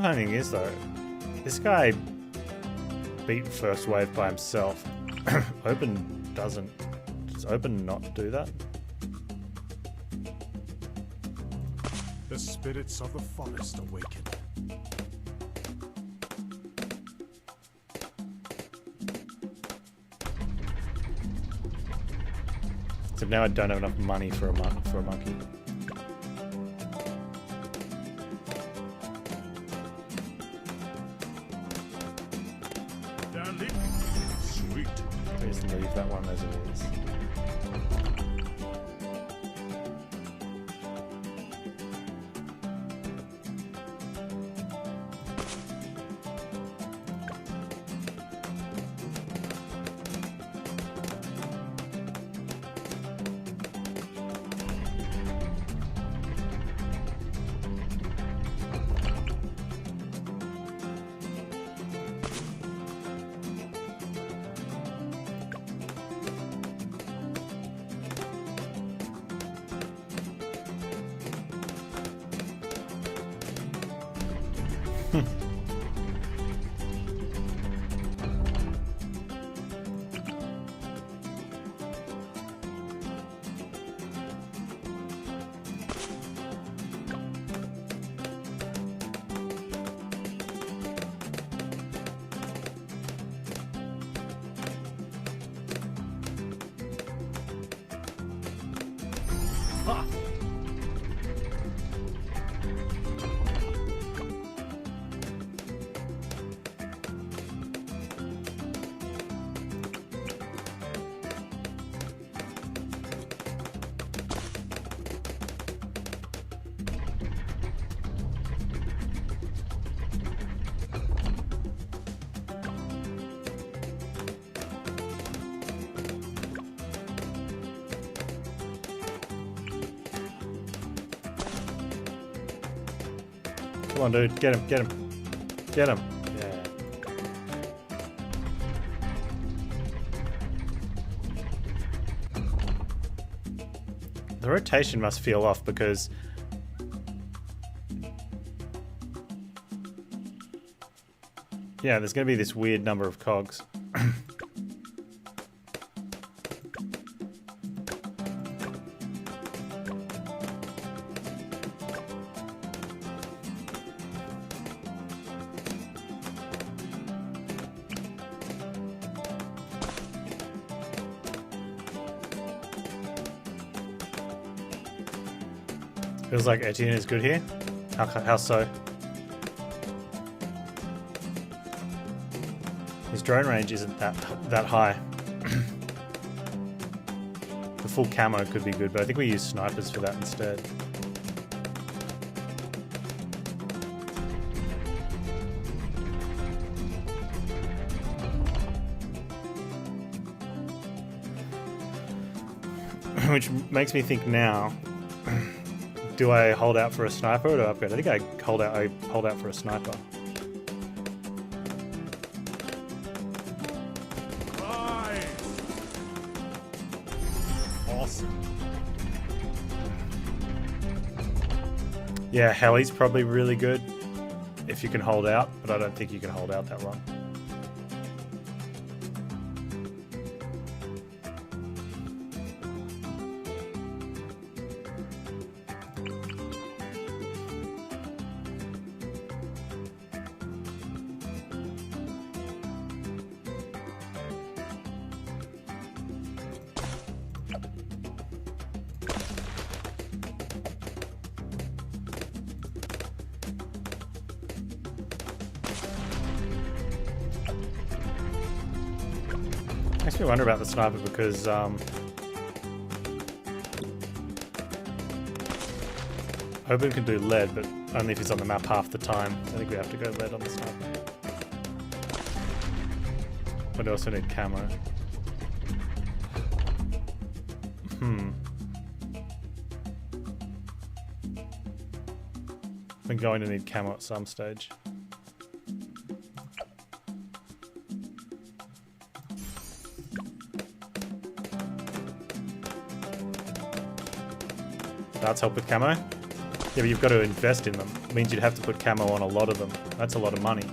funny thing is though, this guy beat first wave by himself. Open doesn't. Does open not do that? The spirits of the forest awaken. So now I don't have enough money for a monkey. Sweet. Please leave that one as it is. Ha! Come on, dude. Get him. Get him. Get him. Yeah. The rotation must feel off because yeah, there's going to be this weird number of cogs. Feels like Etienne is good here. How so? His drone range isn't that high. The full camo could be good, but I think we use snipers for that instead. Which makes me think now. Do I hold out for a sniper or do I upgrade? I think I hold out for a sniper. Nice. Awesome. Yeah, heli's probably really good if you can hold out, but I don't think you can hold out that long. Makes me wonder about the sniper because Open can do lead, but only if he's on the map half the time. I think we have to go lead on the sniper. But I also need camo. I'm going to need camo at some stage. That's help with camo. Yeah, but you've got to invest in them. It means you'd have to put camo on a lot of them. That's a lot of money.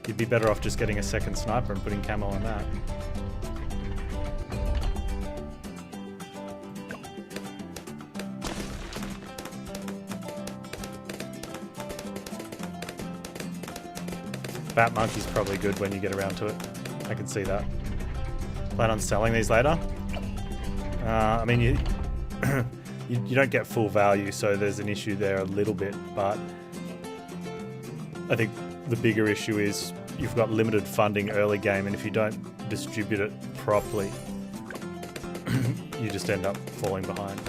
You'd be better off just getting a second sniper and putting camo on that. Bat Monkey's probably good when you get around to it. I can see that. Plan on selling these later? I mean, you don't get full value, so there's an issue there a little bit, but I think the bigger issue is you've got limited funding early game, and if you don't distribute it properly, you just end up falling behind.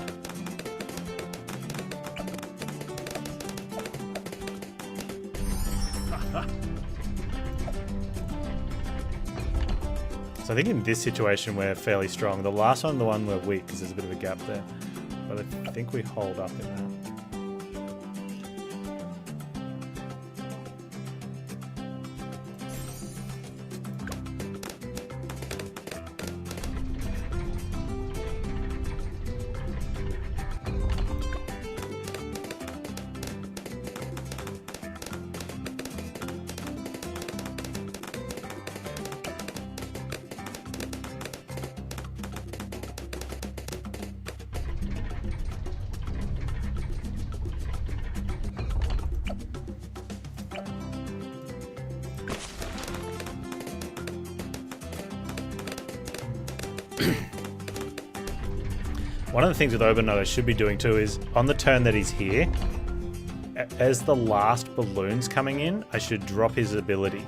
So I think in this situation we're fairly strong. The last one, the one we're weak because there's a bit of a gap there. But I think we hold up in that. One of the things with Obanut I should be doing too is, on the turn that he's here, as the last balloon's coming in, I should drop his ability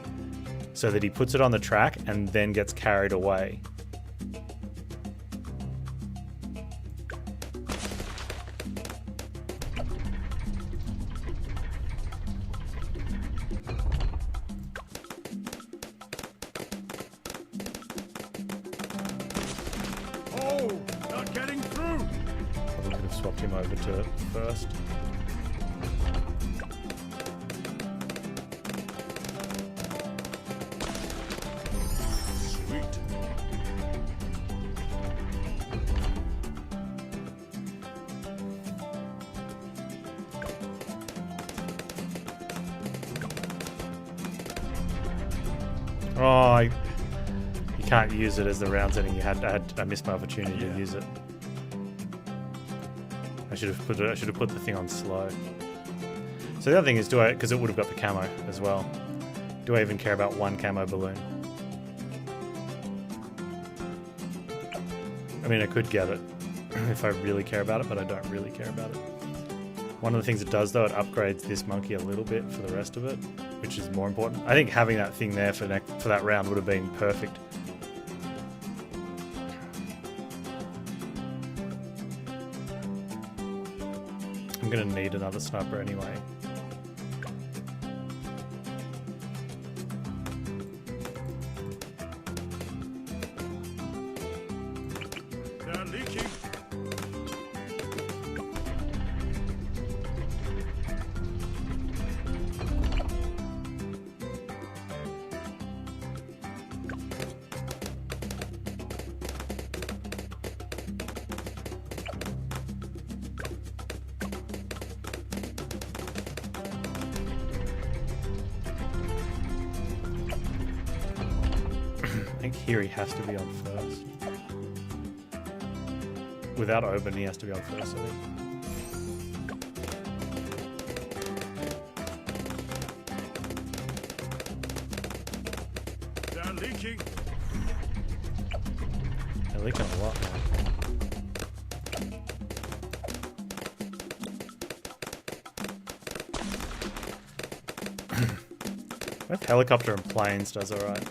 so that he puts it on the track and then gets carried away. Swapped him over to first. Sweet. Oh, you can't use it as the round's ending. I missed my opportunity to use it. I should have put the thing on slow. So the other thing is, because it would have got the camo as well. Do I even care about one camo balloon? I mean, I could get it if I really care about it, but I don't really care about it. One of the things it does, though, it upgrades this monkey a little bit for the rest of it, which is more important. I think having that thing there for that round would have been perfect. I'm gonna need another sniper anyway. They're leaking. I think here he has to be on first. Without Oban, he has to be on first, I think. They're leaking. They're leaking a lot now. Both helicopter and planes does alright.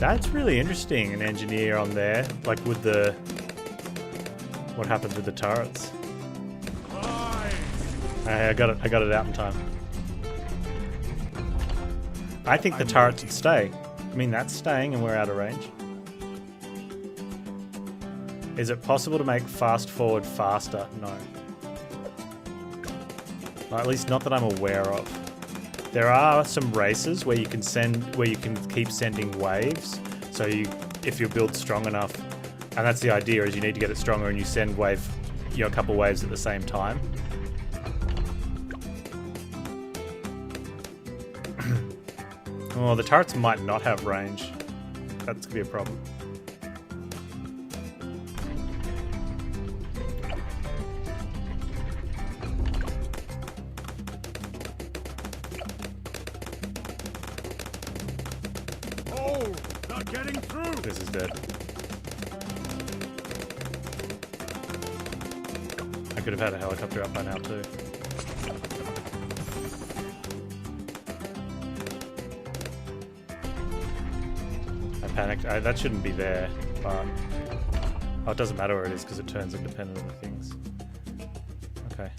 That's really interesting, an engineer on there, like with the... What happens with the turrets? I got it out in time. I think the turrets would stay. I mean, that's staying and we're out of range. Is it possible to make fast forward faster? No. Or at least not that I'm aware of. There are some races where you can keep sending waves. So if your build's strong enough, and that's the idea, is you need to get it stronger and you send a couple waves at the same time. Oh, the turrets might not have range. That's gonna be a problem. Oh, not getting through. This is dead. I could have had a helicopter up by now too. I panicked. That shouldn't be there, but oh, it doesn't matter where it is because it turns independent of the things. Okay.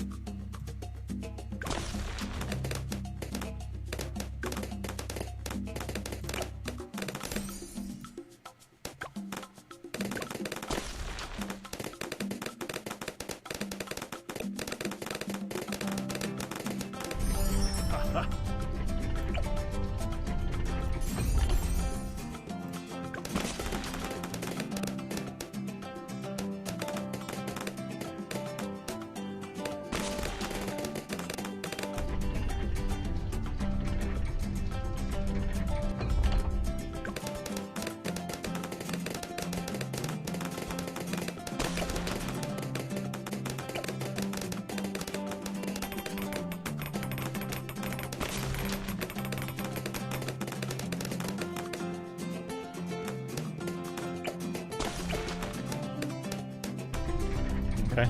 Okay.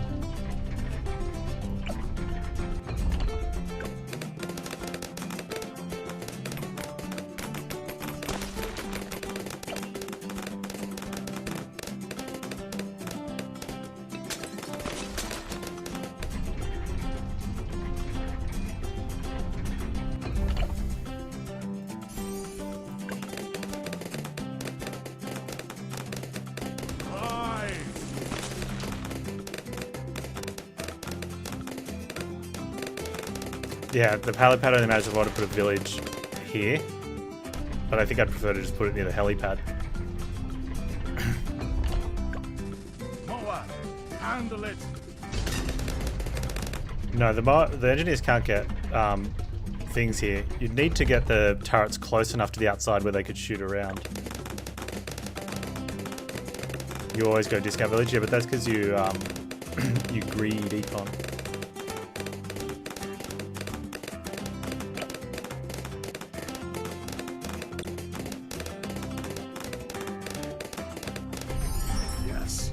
Yeah, the pallet pad only matters if I want to put a village here, but I think I'd prefer to just put it near the helipad. Moa, handle it. No, the engineers can't get things here. You'd need to get the turrets close enough to the outside where they could shoot around. You always go discount village, yeah, but that's because you you greed econ. Yes.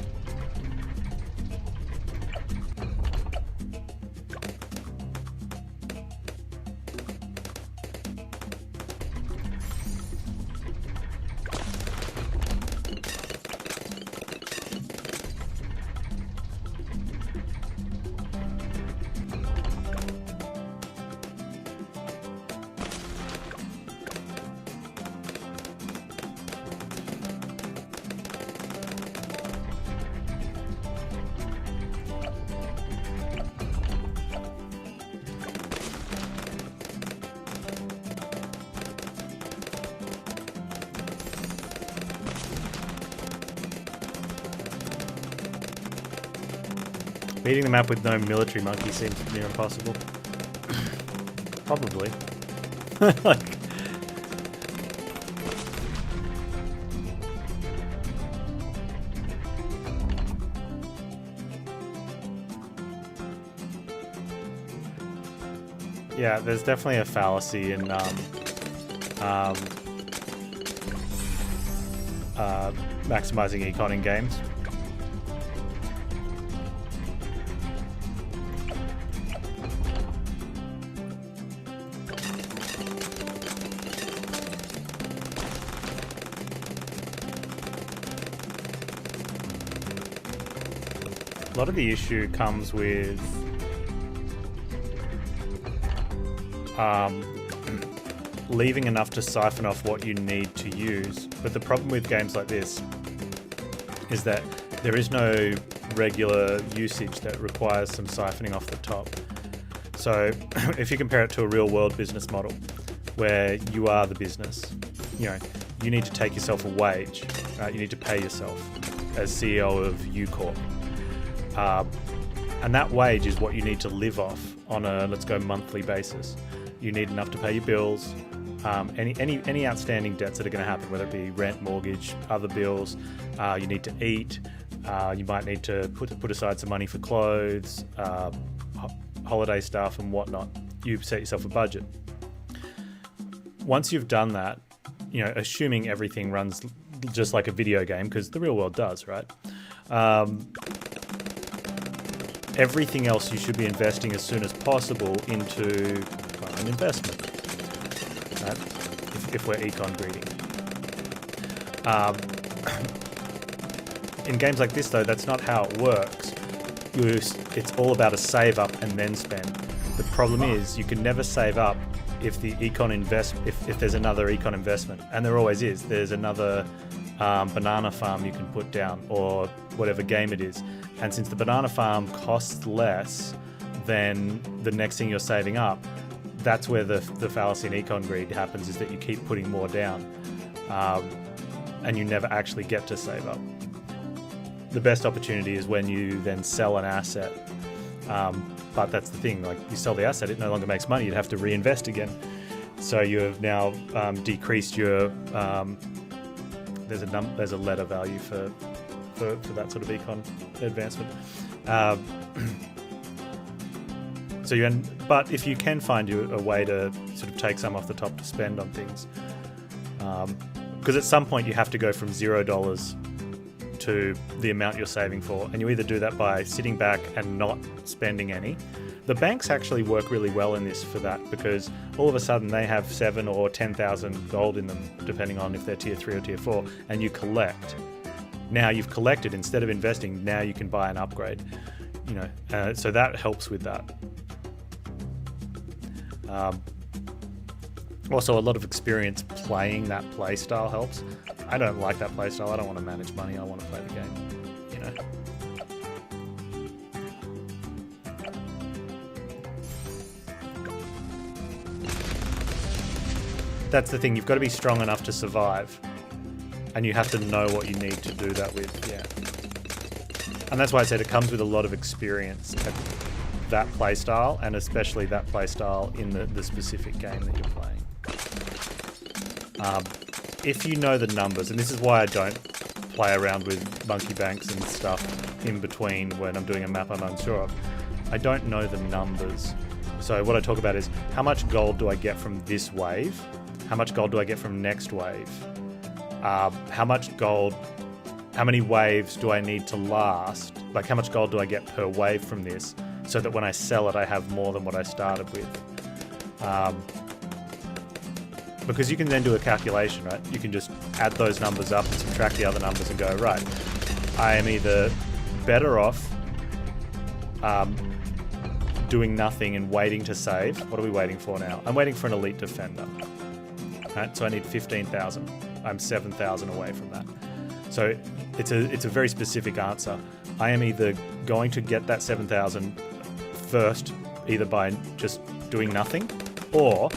Beating the map with no military monkey seems near impossible. Probably. Like... Yeah, there's definitely a fallacy in maximizing econ in games. A lot of the issue comes with leaving enough to siphon off what you need to use. But the problem with games like this is that there is no regular usage that requires some siphoning off the top. So if you compare it to a real world business model where you are the business, you need to take yourself a wage, right? You need to pay yourself as CEO of Ucorp. And that wage is what you need to live off on a, let's go, monthly basis. You need enough to pay your bills, any outstanding debts that are going to happen, whether it be rent, mortgage, other bills. You need to eat. You might need to put aside some money for clothes, holiday stuff and whatnot. You set yourself a budget. Once you've done that, assuming everything runs just like a video game, because the real world does, right? Everything else you should be investing as soon as possible into an investment, right? If we're econ greedy. In games like this, though, that's not how it works. It's all about a save up and then spend. The problem is you can never save up if the econ if there's another econ investment, and there always is. There's another banana farm you can put down, or whatever game it is. And since the banana farm costs less than the next thing you're saving up, that's where the fallacy in econ greed happens, is that you keep putting more down, and you never actually get to save up. The best opportunity is when you then sell an asset. But that's the thing, like, you sell the asset, it no longer makes money, you'd have to reinvest again. So you have now decreased your, there's a letter value for that sort of econ advancement. But if you can find a way to sort of take some off the top to spend on things, because at some point you have to go from $0 to the amount you're saving for, and you either do that by sitting back and not spending any. The banks actually work really well in this for that, because all of a sudden they have 7 or 10,000 gold in them, depending on if they're tier 3 or tier 4, and you collect. Now you've collected, instead of investing, now you can buy an upgrade. So that helps with that. Also, a lot of experience playing that playstyle helps. I don't like that playstyle. I don't want to manage money. I want to play the game. That's the thing. You've got to be strong enough to survive, and you have to know what you need to do that with. Yeah. And that's why I said it comes with a lot of experience at that playstyle, and especially that playstyle in the specific game that you're playing. If you know the numbers, and this is why I don't play around with monkey banks and stuff in between when I'm doing a map I'm unsure of, I don't know the numbers. So what I talk about is, how much gold do I get from this wave? How much gold do I get from next wave? How many waves do I need to last? Like, how much gold do I get per wave from this, so that when I sell it, I have more than what I started with? Because you can then do a calculation, right? You can just add those numbers up and subtract the other numbers and go, right, I am either better off doing nothing and waiting to save. What are we waiting for now? I'm waiting for an elite defender. Right? So I need 15,000. I'm 7,000 away from that. So it's a very specific answer. I am either going to get that 7,000 first, either by just doing nothing, or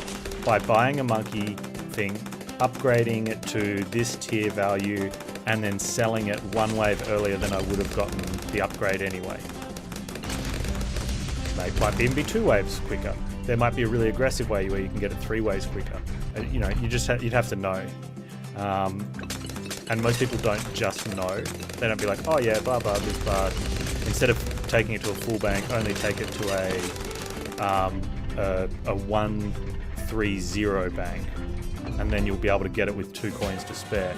by buying a monkey thing, upgrading it to this tier value, and then selling it one wave earlier than I would have gotten the upgrade anyway. It might even be 2 waves quicker. There might be a really aggressive way where you can get it 3 waves quicker. You'd have to know. And most people don't just know. They don't be like, oh yeah, blah blah this blah. Instead of taking it to a full bank, only take it to a 130 bank, and then you'll be able to get it with 2 coins to spare.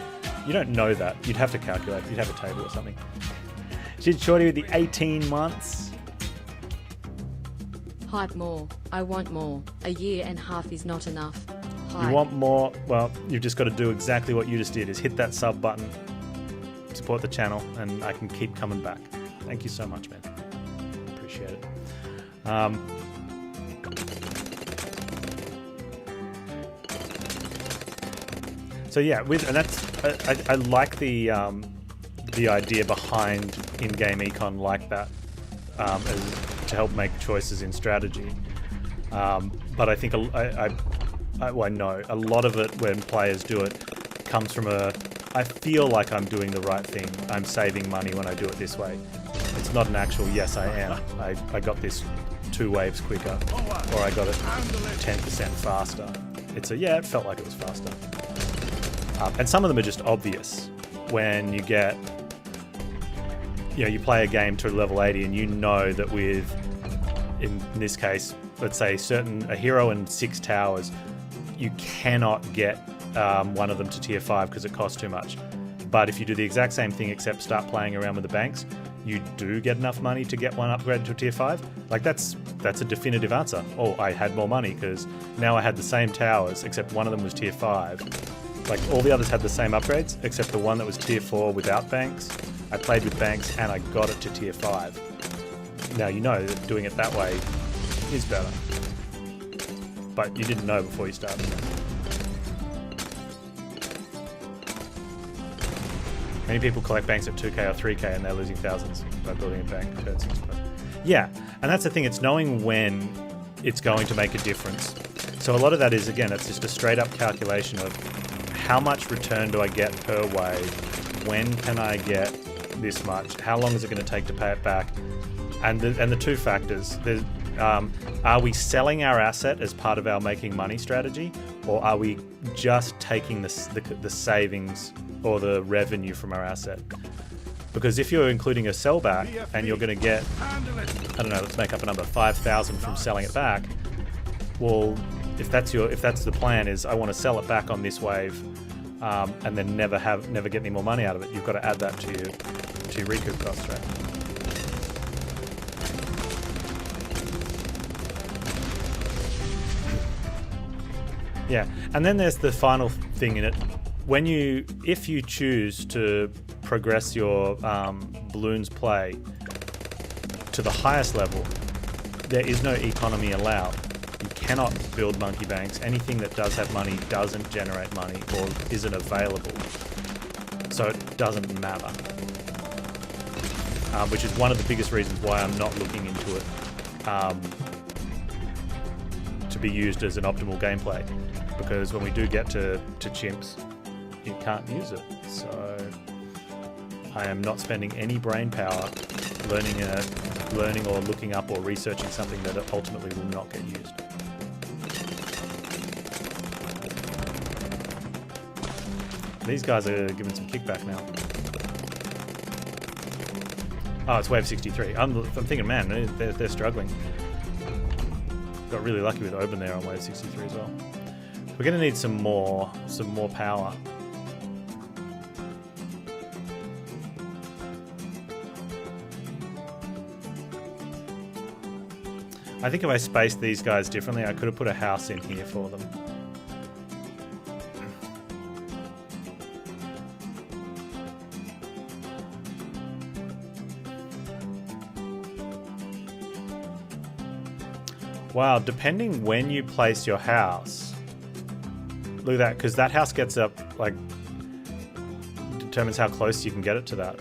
You don't know that. You'd have to calculate. You'd have a table or something. Shit Shorty with the 18 months. Hype more. I want more. A year and a half is not enough. Hype. You want more? Well, you've just got to do exactly what you just did, is hit that sub button, support the channel, and I can keep coming back. Thank you so much, man. appreciate it. So yeah, and that's I like the idea behind in-game econ like that, to help make choices in strategy. But I think I know a lot of it when players do it comes from I feel like I'm doing the right thing. I'm saving money when I do it this way. It's not an actual yes I am. I got this 2 waves quicker, or I got it 10% faster. It's yeah, it felt like it was faster. And some of them are just obvious. When you get, you play a game to level 80 and you know that with, in this case, let's say a hero and 6 towers, you cannot get one of them to tier 5 because it costs too much. But if you do the exact same thing except start playing around with the banks, you do get enough money to get one upgraded to tier 5. Like that's a definitive answer. Oh, I had more money because now I had the same towers except one of them was tier 5. Like all the others had the same upgrades except the one that was tier 4 without banks. I played with banks and I got it to tier 5. Now you know that doing it that way is better. But you didn't know before you started. Many people collect banks at 2k or 3k and they're losing thousands by building a bank. Yeah, and that's the thing, it's knowing when it's going to make a difference. So a lot of that is, again, it's just a straight up calculation of how much return do I get per wave, when can I get this much, how long is it going to take to pay it back, and the 2 factors. Are we selling our asset as part of our making money strategy, or are we just taking the savings or the revenue from our asset? Because if you're including a sellback and you're going to get, I don't know, let's make up a number, 5,000 from selling it back. Well, if that's the plan, is I want to sell it back on this wave, and then never get any more money out of it, you've got to add that to your recoup costs, right? Yeah, and then there's the final thing in it. If you choose to progress your Bloons play to the highest level, there is no economy allowed. You cannot build monkey banks. Anything that does have money doesn't generate money or isn't available. So it doesn't matter. Which is one of the biggest reasons why I'm not looking into it to be used as an optimal gameplay. Because when we do get to chimps, you can't use it. So I am not spending any brain power learning or looking up or researching something that ultimately will not get used. These guys are giving some kickback now. Oh, it's wave 63. I'm thinking, man, they're struggling. Got really lucky with Oben there on wave 63 as well. We're going to need some more power. I think if I spaced these guys differently, I could have put a house in here for them. Wow, depending when you place your house. Look at that, because that house gets up, like, determines how close you can get it to that.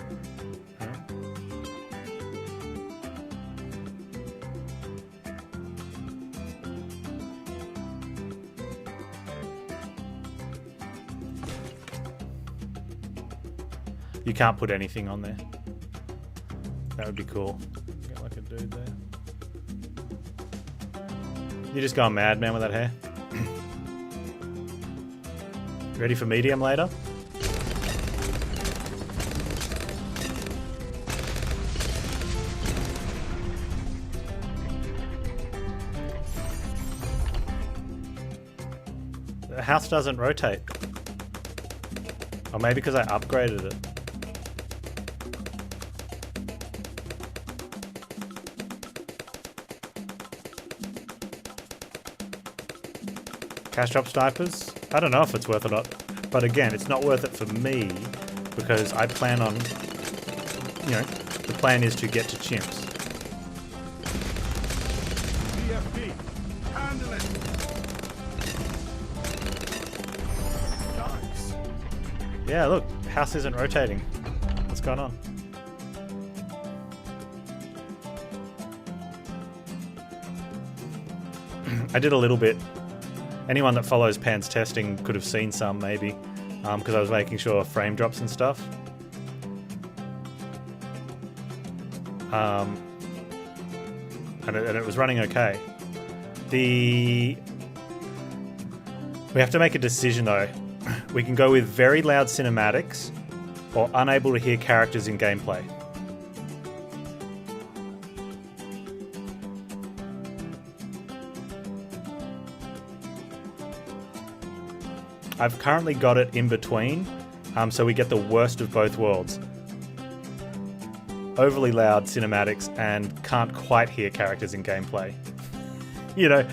You can't put anything on there. That would be cool. Get like a dude there. You're just going mad, man, with that hair. Ready for medium later? The house doesn't rotate. Or maybe because I upgraded it. Cash drop snipers? I don't know if it's worth it or not. But again, it's not worth it for me because I plan on, the plan is to get to chimps. Yeah, look, house isn't rotating. What's going on? I did a little bit. Anyone that follows Panztastic could have seen some, maybe, because I was making sure frame drops and stuff. And it was running okay. We have to make a decision though. We can go with very loud cinematics or unable to hear characters in gameplay. I've currently got it in between, so we get the worst of both worlds. Overly loud cinematics and can't quite hear characters in gameplay. You know,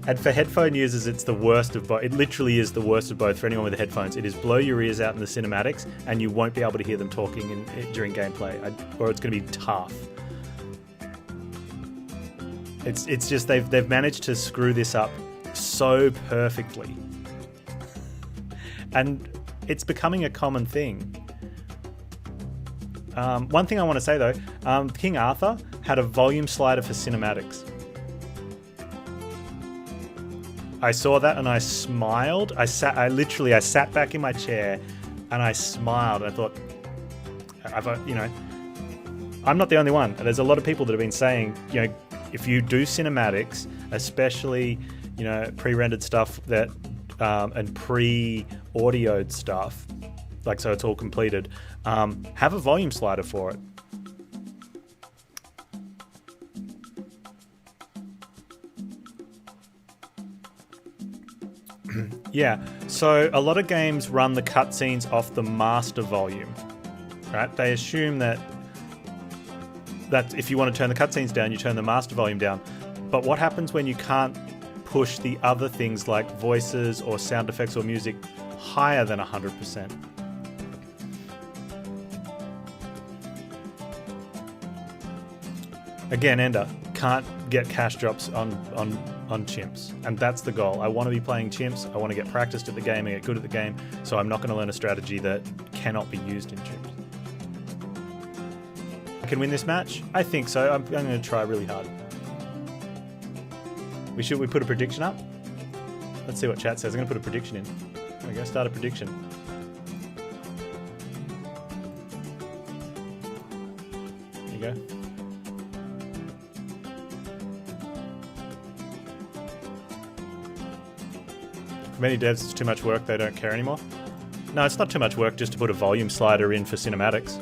and for headphone users, it's the worst of both. It literally is the worst of both for anyone with headphones. It is blow your ears out in the cinematics, and you won't be able to hear them talking during gameplay, or it's going to be tough. It's just they've managed to screw this up so perfectly, and it's becoming a common thing. One thing I want to say though, King Arthur had a volume slider for cinematics. I saw that and I smiled. I sat back in my chair and I smiled. I thought, I'm not the only one. There's a lot of people that have been saying, if you do cinematics, especially, pre-rendered stuff that and pre-audioed stuff, like so it's all completed, have a volume slider for it. Yeah, so a lot of games run the cutscenes off the master volume, right? They assume that if you want to turn the cutscenes down, you turn the master volume down. But what happens when you can't push the other things like voices or sound effects or music higher than 100%? Again, Ender, can't get cash drops on chimps, and that's the goal. I want to be playing chimps, I want to get practiced at the game and get good at the game, so I'm not going to learn a strategy that cannot be used in chimps. I can win this match? I think so. I'm going to try really hard. We put a prediction up? Let's see what chat says. I'm going to put a prediction in. There we go, start a prediction. There you go. For many devs, it's too much work, they don't care anymore. No, it's not too much work just to put a volume slider in for cinematics.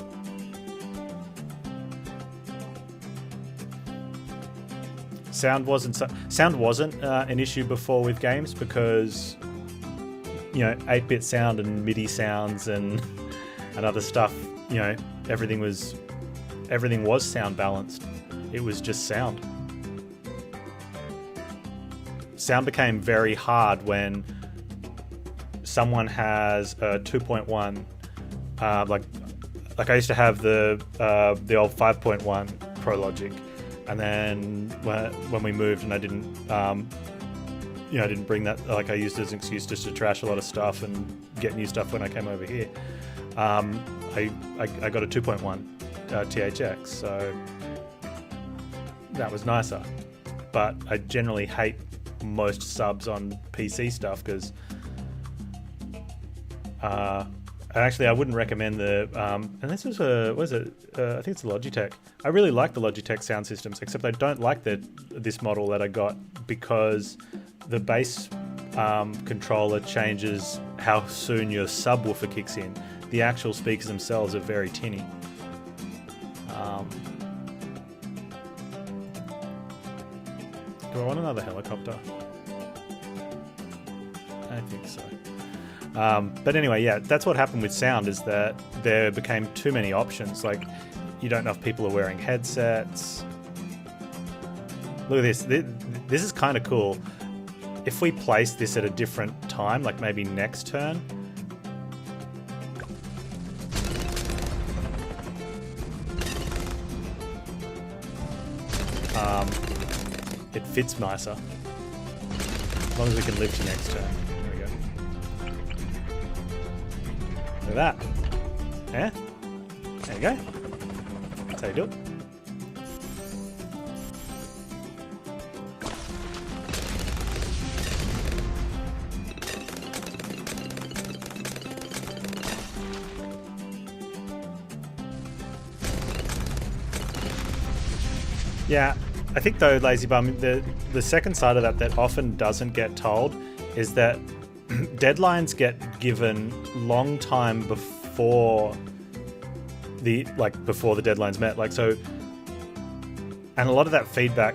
Sound wasn't an issue before with games because 8-bit sound and MIDI sounds and other stuff, everything was sound balanced. It was just sound. Sound became very hard when someone has a 2.1, like I used to have the old 5.1 Pro Logic, and then when we moved and I didn't bring that, like I used it as an excuse just to trash a lot of stuff and get new stuff when I came over here. I got a 2.1 THX, so that was nicer. But I generally hate most subs on PC stuff because actually I wouldn't recommend the and this was I think it's a Logitech. I really like the Logitech sound systems, except I don't like this model that I got because the bass controller changes how soon your subwoofer kicks in. The actual speakers themselves are very tinny. Do I want another helicopter? I think so. But anyway, yeah, that's what happened with sound, is that there became too many options. Like, you don't know if people are wearing headsets. Look at this. This is kind of cool. If we place this at a different time, like maybe next turn. It fits nicer. As long as we can live to next turn. There we go. Look at that. Yeah? There you go. That's how you do it. Yeah, I think though, Lazy Bum, the second side of that often doesn't get told is that deadlines get given long time before before the deadline's met. Like, so, and a lot of that feedback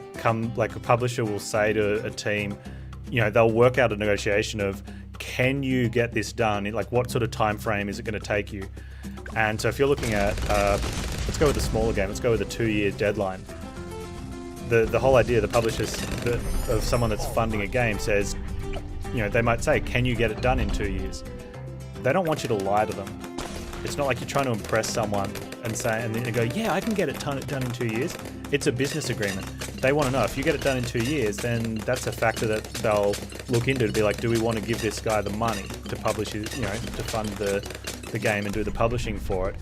like a publisher will say to a team, you know, they'll work out a negotiation of, can you get this done? Like, what sort of time frame is it going to take you? And so if you're looking at, let's go with a smaller game, let's go with a 2-year deadline. The whole idea, the publishers of someone that's funding a game says, you know, they might say, can you get it done in 2 years? They don't want you to lie to them. It's not like you're trying to impress someone and then they go, yeah, I can get it done in 2 years. It's a business agreement. They want to know, if you get it done in 2 years, then that's a factor that they'll look into to be like, do we want to give this guy the money to publish his, you know, to fund the game and do the publishing for it?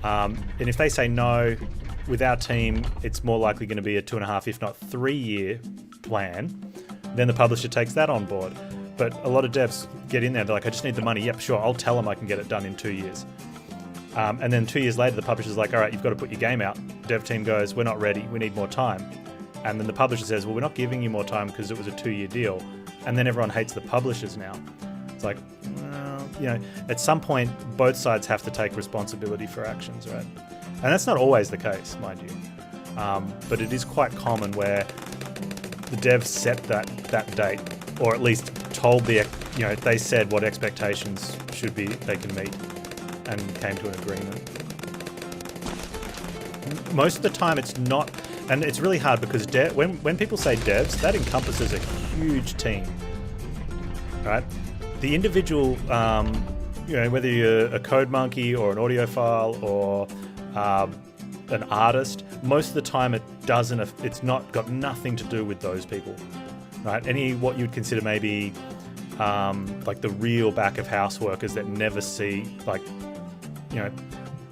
And if they say no, with our team, it's more likely going to be a 2.5, if not 3-year plan. Then the publisher takes that on board. But a lot of devs get in there, they're like, I just need the money. Yep, sure, I'll tell them I can get it done in 2 years. And then 2 years later, the publisher's like, all right, you've got to put your game out. Dev team goes, we're not ready, we need more time. And then the publisher says, well, we're not giving you more time because it was a 2-year deal. And then everyone hates the publishers now. It's like, well, you know, at some point, both sides have to take responsibility for actions, right? And that's not always the case, mind you. But it is quite common where the devs set that date, or at least told they said what expectations should be they can meet, and came to an agreement. Most of the time, it's not, and it's really hard because when people say devs, that encompasses a huge team, right? The individual, you know, whether you're a code monkey or an audiophile or an artist, most of the time it's not got nothing to do with those people, right? What you'd consider maybe like the real back of house workers that never see, like, you know,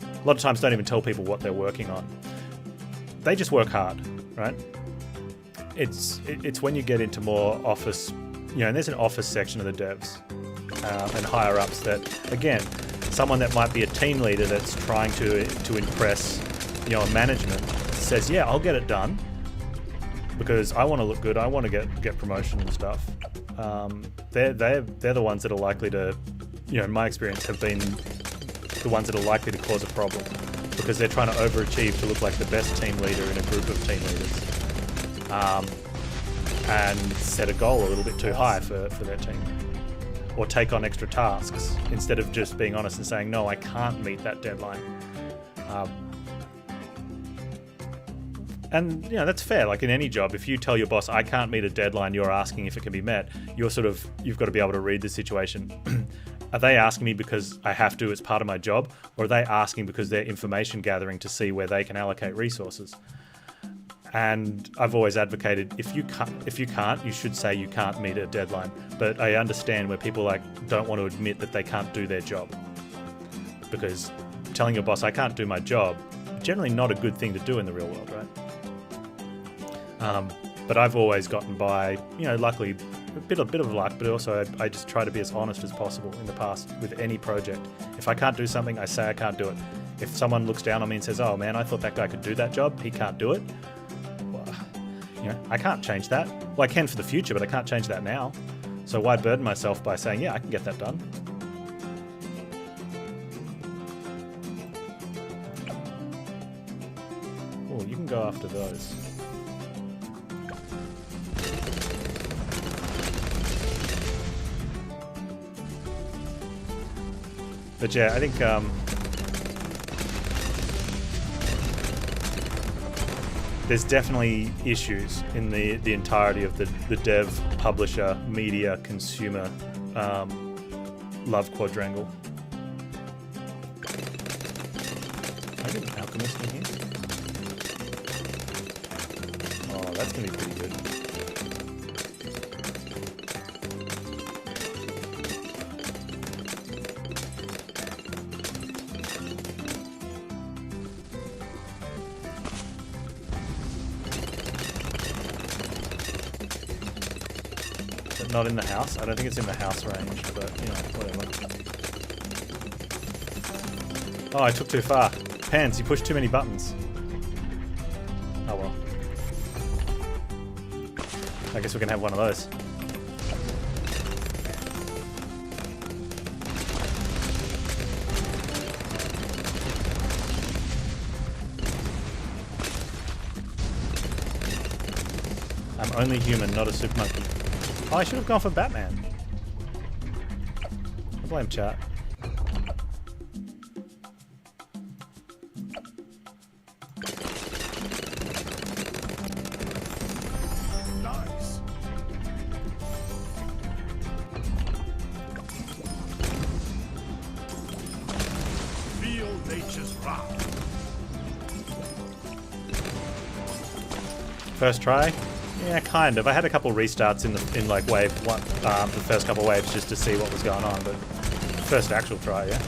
a lot of times don't even tell people what they're working on. They just work hard, right? It's when you get into more office, you know, and there's an office section of the devs and higher ups that, again, someone that might be a team leader that's trying to impress, you know, management says, yeah, I'll get it done because I want to look good, I want to get promotion and stuff. They're the ones that are likely to, you know, in my experience, have been the ones that are likely to cause a problem because they're trying to overachieve to look like the best team leader in a group of team leaders, and set a goal a little bit too high for their team, or take on extra tasks instead of just being honest and saying, no, I can't meet that deadline. And, you know, that's fair. Like in any job, if you tell your boss, I can't meet a deadline, you're asking if it can be met, you've got to be able to read the situation. Are they asking me because I have to as part of my job, or are they asking because they're information gathering to see where they can allocate resources? And I've always advocated, if you can't, you should say you can't meet a deadline. But I understand where people don't want to admit that they can't do their job, because telling your boss I can't do my job, generally not a good thing to do in the real world, right? But I've always gotten by, you know, luckily a bit of luck, but also I just try to be as honest as possible in the past with any project. If I can't do something, I say I can't do it. If someone looks down on me and says, oh man, I thought that guy could do that job, he can't do it, well, you know, I can't change that. Well, I can for the future, but I can't change that now. So why burden myself by saying, yeah, I can get that done? Oh, you can go after those. But yeah, I think there's definitely issues in the entirety of the dev, publisher, media, consumer love quadrangle. I get an alchemist in here. Oh, that's gonna be pretty good. not in the house. I don't think it's in the house range, but you know, whatever. Oh, I took too far. Panz, you pushed too many buttons. Oh well. I guess we can have one of those. I'm only human, not a super monkey. Oh, I should have gone for Batman. I blame chat. Nice. Feel nature's wrath. First try? Yeah, kind of. I had a couple restarts in like wave one, the first couple waves just to see what was going on, but first actual try, yeah.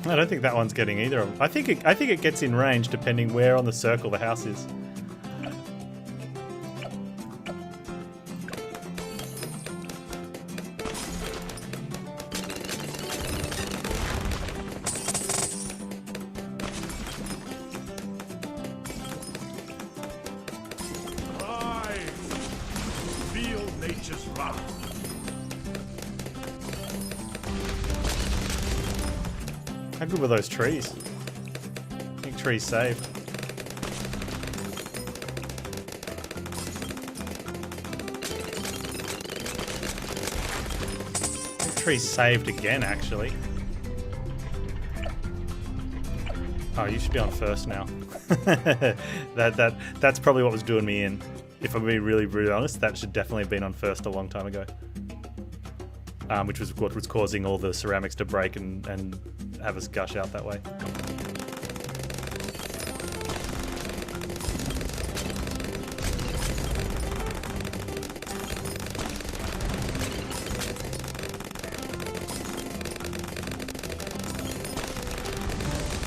I don't think that one's getting either of them. I think it gets in range depending where on the circle the house is. Feel nature's wrath. How good were those trees? I think trees saved. I think trees saved again, actually. Oh, you should be on first now. That's probably what was doing me in. If I'm being really, really honest, that should definitely have been on first a long time ago. Which was what was causing all the ceramics to break and have us gush out that way.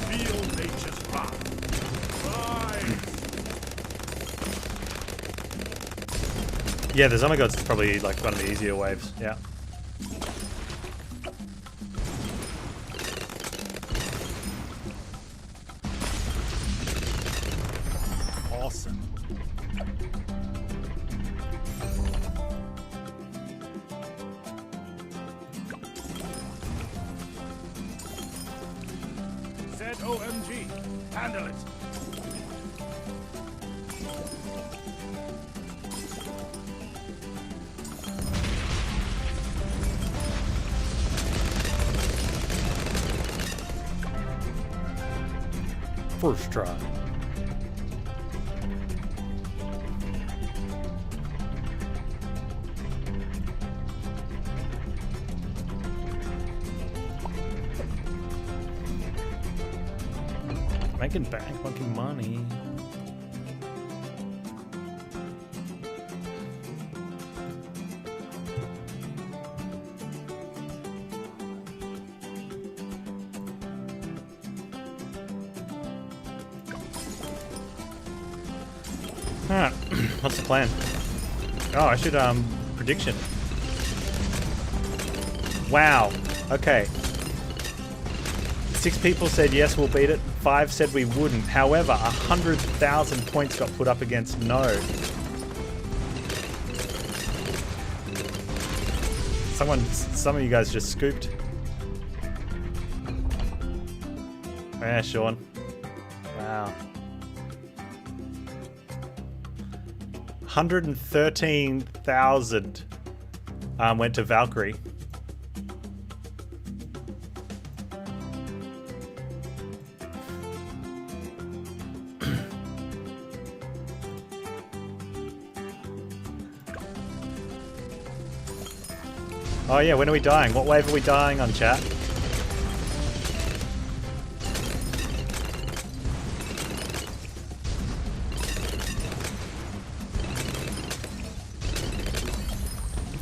Feel nature's wrath. Yeah, the Zombie Gods is probably like one of the easier waves. Yeah. Awesome. ZOMG. Handle it. First try. Making bank, making money. Alright, what's the plan? Oh, I should, prediction. Wow, okay. 6 people said yes, we'll beat it. 5 said we wouldn't. However, 100,000 points got put up against no. Some of you guys just scooped. Yeah, Sean. Wow. 113,000 went to Valkyrie. Oh yeah, when are we dying? What wave are we dying on, chat?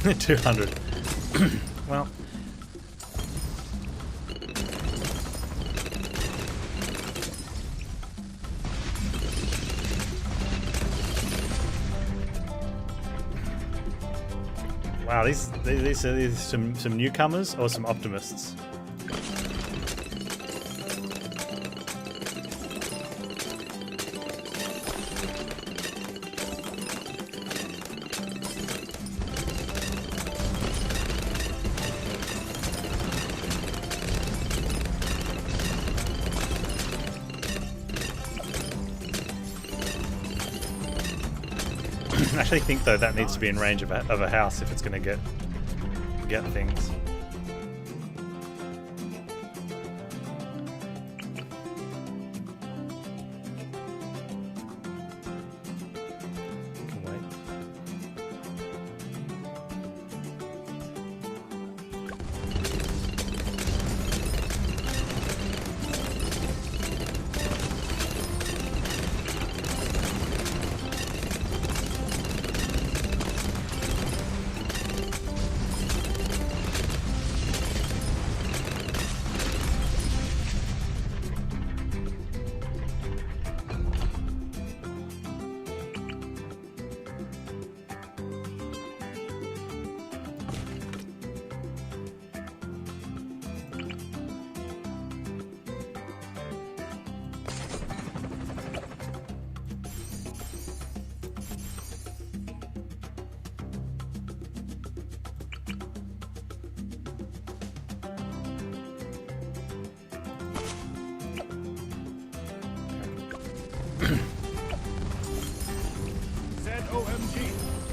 $200. Well, Wow, these are some newcomers or some optimists. I actually think though that needs to be in range of a house if it's going to get things. Can wait. ZOMG,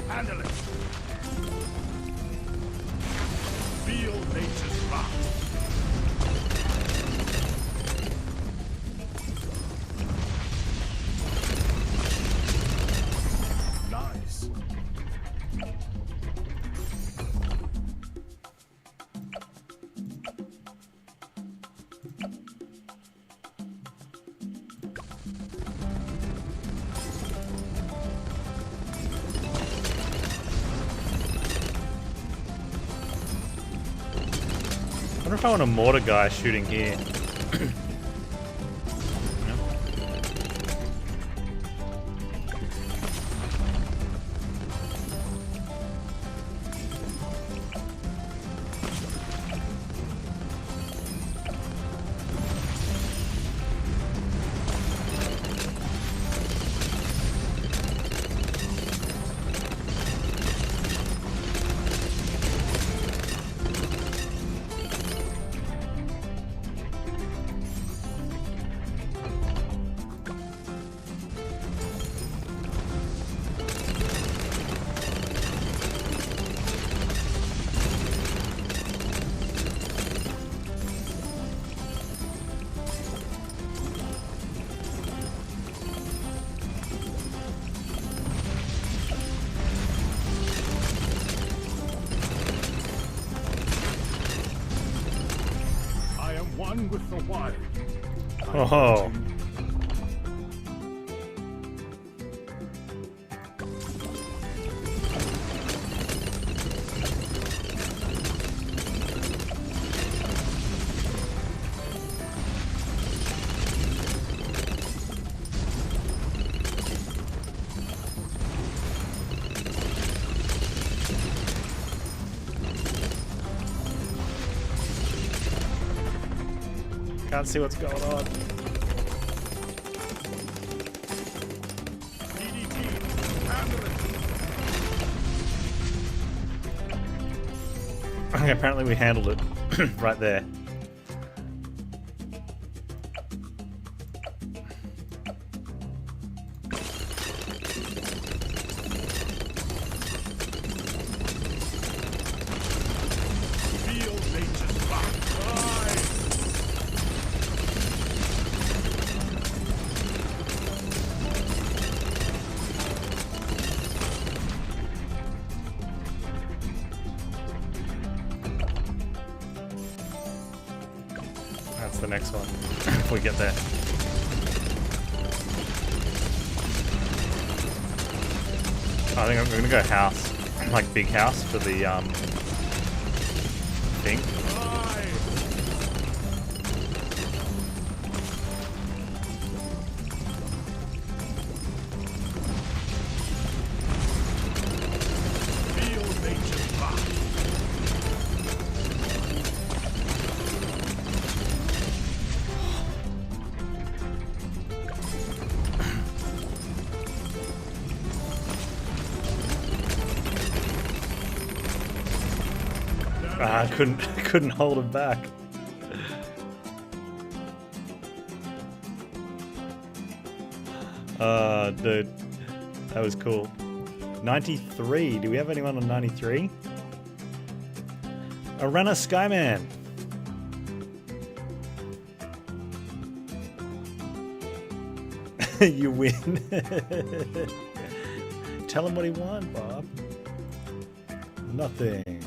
handle it. Feel nature's wrath. Nice. I wonder if I want a mortar guy shooting here. One with the wild. Oh. Can't see what's going on. Okay, apparently we handled it right there. That's the next one, if we get there. I think I'm gonna go house, like big house for the thing. Feel nature's wrath. Ah, couldn't hold him back. Dude, that was cool. 93. Do we have anyone on 93? A runner Skyman. You win. Tell him what he won, Bob. Nothing.